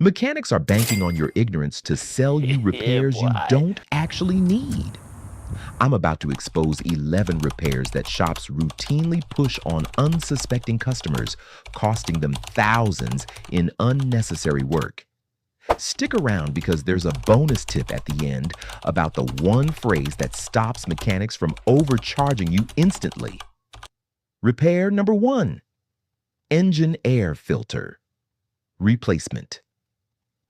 Mechanics are banking on your ignorance to sell you Yeah, repairs you boy. don't actually need. I'm about to expose 11 repairs that shops routinely push on unsuspecting customers, costing them thousands in unnecessary work. Stick around because there's a bonus tip at the end about the one phrase that stops mechanics from overcharging you instantly. Repair number 1: engine air filter replacement.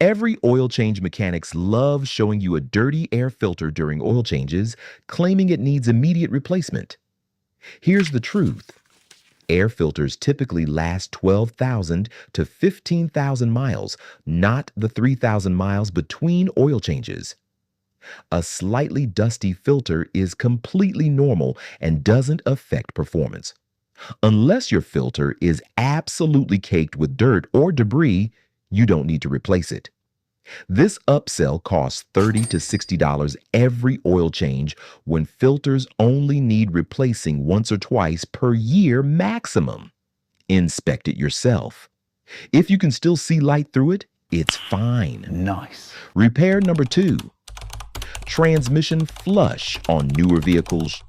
Every oil change mechanics love showing you a dirty air filter during oil changes, claiming it needs immediate replacement. Here's the truth. Air filters typically last 12,000 to 15,000 miles, not the 3,000 miles between oil changes. A slightly dusty filter is completely normal and doesn't affect performance. Unless your filter is absolutely caked with dirt or debris, you don't need to replace it. This upsell costs $30 to $60 every oil change when filters only need replacing once or twice per year maximum. Inspect it yourself. If you can still see light through it, it's fine. Nice. Repair number 2: transmission flush on newer vehicles.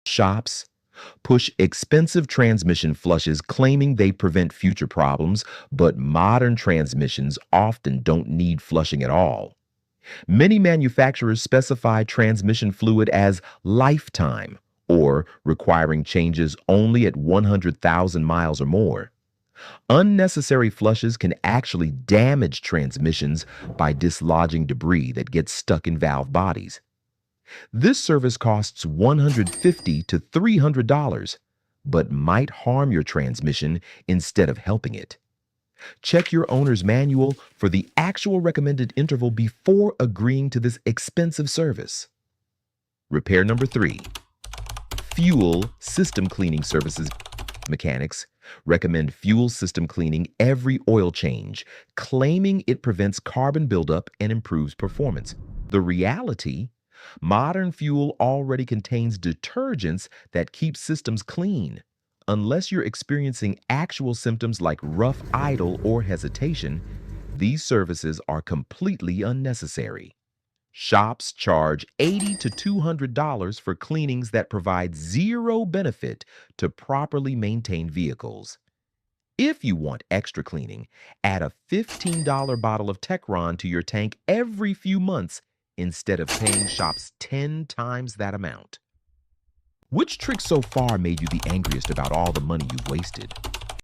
Shops push expensive transmission flushes claiming they prevent future problems, but modern transmissions often don't need flushing at all. Many manufacturers specify transmission fluid as lifetime or requiring changes only at 100,000 miles or more. Unnecessary flushes can actually damage transmissions by dislodging debris that gets stuck in valve bodies. This service costs $150 to $300, but might harm your transmission instead of helping it. Check your owner's manual for the actual recommended interval before agreeing to this expensive service. Repair number 3: fuel system cleaning services. Mechanics recommend fuel system cleaning every oil change, claiming it prevents carbon buildup and improves performance. The reality: modern fuel already contains detergents that keep systems clean. Unless you're experiencing actual symptoms like rough idle or hesitation, these services are completely unnecessary. Shops charge $80 to $200 for cleanings that provide zero benefit to properly maintained vehicles. If you want extra cleaning, add a $15 bottle of Techron to your tank every few months instead of paying shops 10 times that amount. Which trick so far made you the angriest about all the money you've wasted?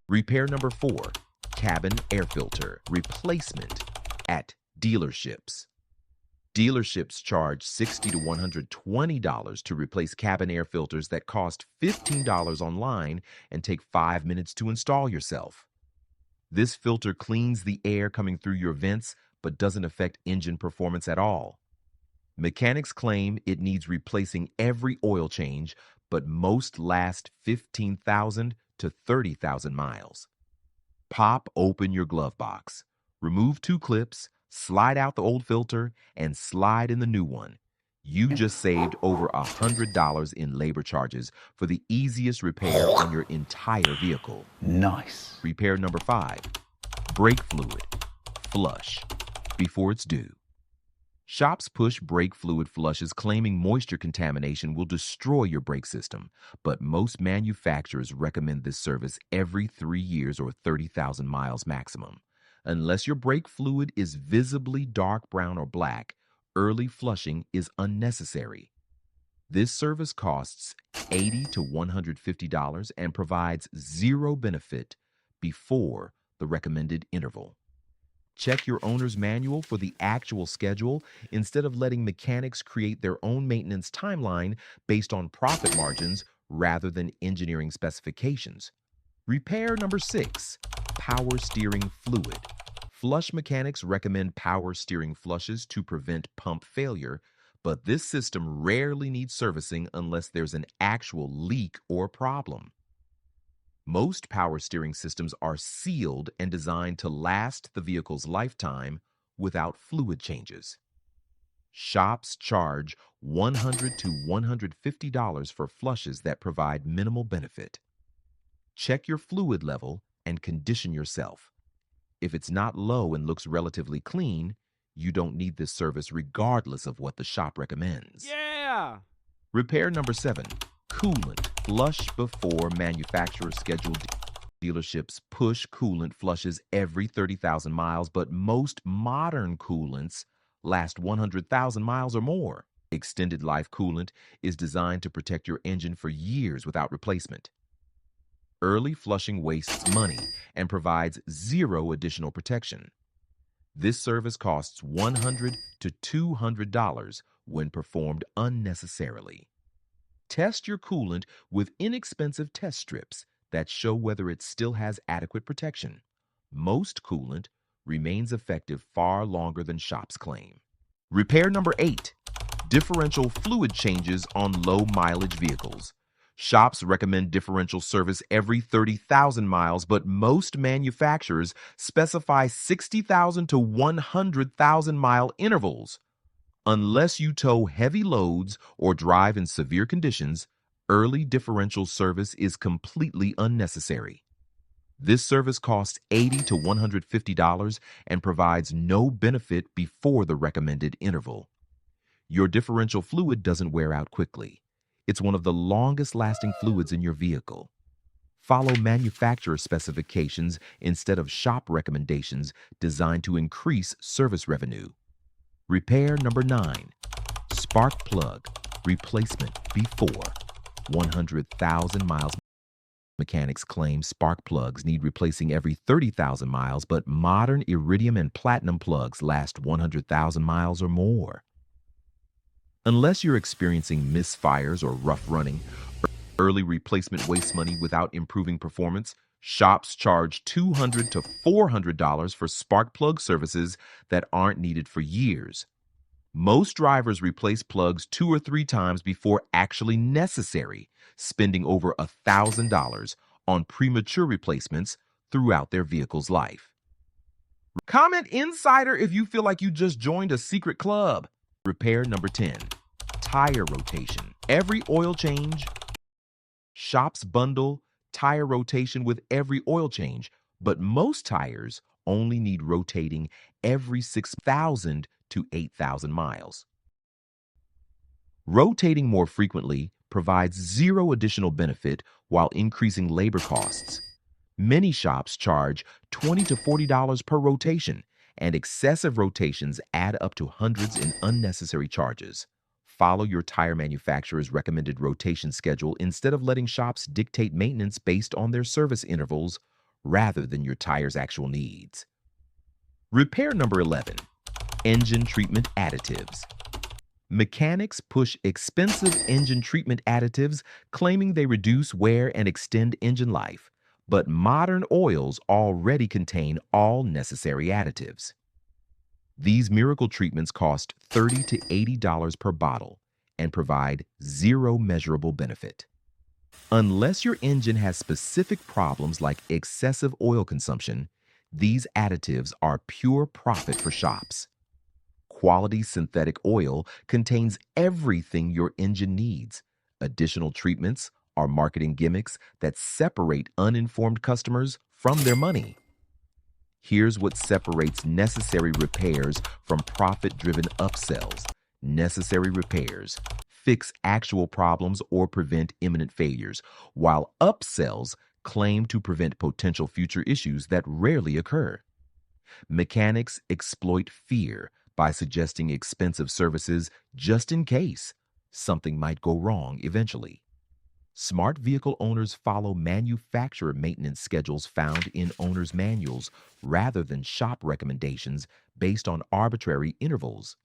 Repair number 4: cabin air filter replacement at dealerships. Dealerships charge $60 to $120 to replace cabin air filters that cost $15 online and take 5 minutes to install yourself. This filter cleans the air coming through your vents but doesn't affect engine performance at all. Mechanics claim it needs replacing every oil change, but most last 15,000 to 30,000 miles. Pop open your glove box, remove 2 clips, slide out the old filter, and slide in the new one. You just saved over $100 in labor charges for the easiest repair on your entire vehicle. Nice. Repair number 5: brake fluid flush before it's due. Shops push brake fluid flushes claiming moisture contamination will destroy your brake system, but most manufacturers recommend this service every 3 years or 30,000 miles maximum. Unless your brake fluid is visibly dark brown or black, early flushing is unnecessary. This service costs $80 to $150 and provides zero benefit before the recommended interval. Check your owner's manual for the actual schedule instead of letting mechanics create their own maintenance timeline based on profit margins rather than engineering specifications. Repair number 6: power steering fluid. Flush mechanics recommend power steering flushes to prevent pump failure, but this system rarely needs servicing unless there's an actual leak or problem. Most power steering systems are sealed and designed to last the vehicle's lifetime without fluid changes. Shops charge $100 to $150 for flushes that provide minimal benefit. Check your fluid level and condition yourself. If it's not low and looks relatively clean, you don't need this service regardless of what the shop recommends. Yeah! Repair number 7, coolant flush before manufacturer scheduled. Dealerships push coolant flushes every 30,000 miles, but most modern coolants last 100,000 miles or more. Extended life coolant is designed to protect your engine for years without replacement. Early flushing wastes money and provides zero additional protection. This service costs $100 to $200 when performed unnecessarily. Test your coolant with inexpensive test strips that show whether it still has adequate protection. Most coolant remains effective far longer than shops claim. Repair number 8, differential fluid changes on low mileage vehicles. Shops recommend differential service every 30,000 miles, but most manufacturers specify 60,000 to 100,000 mile intervals. Unless you tow heavy loads or drive in severe conditions, early differential service is completely unnecessary. This service costs $80 to $150 and provides no benefit before the recommended interval. Your differential fluid doesn't wear out quickly. It's one of the longest lasting fluids in your vehicle. Follow manufacturer specifications instead of shop recommendations designed to increase service revenue. Repair number 9, spark plug replacement before 100,000 miles. Mechanics claim spark plugs need replacing every 30,000 miles, but modern iridium and platinum plugs last 100,000 miles or more. Unless you're experiencing misfires or rough running, early replacement wastes money without improving performance. Shops charge $200 to $400 for spark plug services that aren't needed for years. Most drivers replace plugs 2 or 3 times before actually necessary, spending over $1,000 on premature replacements throughout their vehicle's life. Comment insider if you feel like you just joined a secret club. Repair number 10, tire rotation. Every oil change. Shops bundle tire rotation with every oil change, but most tires only need rotating every 6,000 to 8,000 miles. Rotating more frequently provides zero additional benefit while increasing labor costs. Many shops charge $20 to $40 per rotation, and excessive rotations add up to hundreds in unnecessary charges. Follow your tire manufacturer's recommended rotation schedule instead of letting shops dictate maintenance based on their service intervals rather than your tire's actual needs. Repair number 11, engine treatment additives. Mechanics push expensive engine treatment additives, claiming they reduce wear and extend engine life, but modern oils already contain all necessary additives. These miracle treatments cost $30 to $80 per bottle and provide zero measurable benefit. Unless your engine has specific problems like excessive oil consumption, these additives are pure profit for shops. Quality synthetic oil contains everything your engine needs. Additional treatments are marketing gimmicks that separate uninformed customers from their money. Here's what separates necessary repairs from profit-driven upsells. Necessary repairs fix actual problems or prevent imminent failures, while upsells claim to prevent potential future issues that rarely occur. Mechanics exploit fear by suggesting expensive services just in case something might go wrong eventually. Smart vehicle owners follow manufacturer maintenance schedules found in owner's manuals rather than shop recommendations based on arbitrary intervals.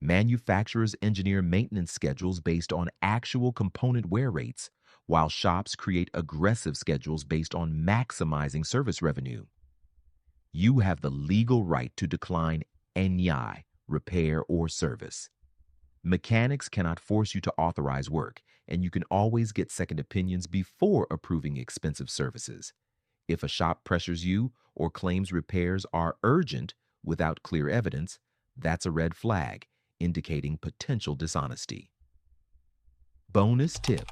Manufacturers engineer maintenance schedules based on actual component wear rates, while shops create aggressive schedules based on maximizing service revenue. You have the legal right to decline any repair or service. Mechanics cannot force you to authorize work, and you can always get second opinions before approving expensive services. If a shop pressures you or claims repairs are urgent without clear evidence, that's a red flag indicating potential dishonesty. Bonus tip: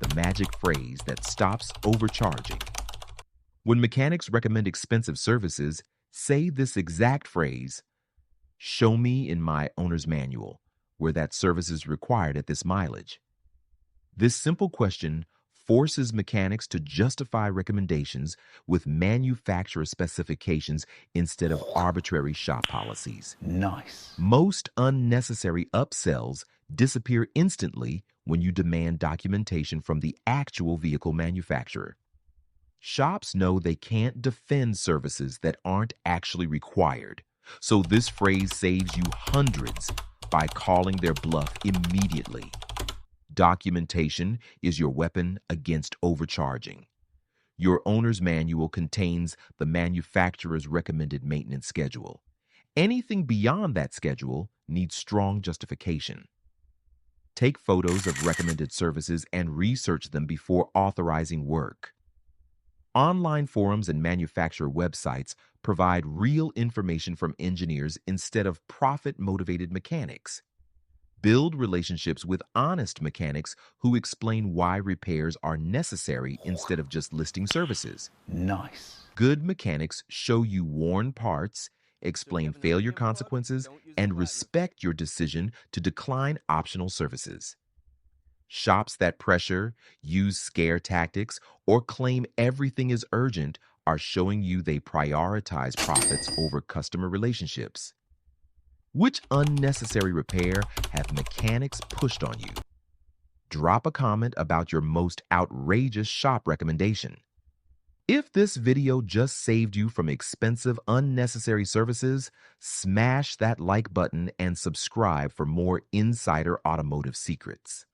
the magic phrase that stops overcharging. When mechanics recommend expensive services, say this exact phrase: show me in my owner's manual where that service is required at this mileage. This simple question forces mechanics to justify recommendations with manufacturer specifications instead of arbitrary shop policies. Nice. Most unnecessary upsells disappear instantly when you demand documentation from the actual vehicle manufacturer. Shops know they can't defend services that aren't actually required, so this phrase saves you hundreds by calling their bluff immediately. Documentation is your weapon against overcharging. Your owner's manual contains the manufacturer's recommended maintenance schedule. Anything beyond that schedule needs strong justification. Take photos of recommended services and research them before authorizing work. Online forums and manufacturer websites provide real information from engineers instead of profit-motivated mechanics. Build relationships with honest mechanics who explain why repairs are necessary instead of just listing services. Nice. Good mechanics show you worn parts, explain failure consequences, and respect your decision to decline optional services. Shops that pressure, use scare tactics, or claim everything is urgent are showing you they prioritize profits over customer relationships. Which unnecessary repair have mechanics pushed on you? Drop a comment about your most outrageous shop recommendation. If this video just saved you from expensive, unnecessary services, smash that like button and subscribe for more insider automotive secrets.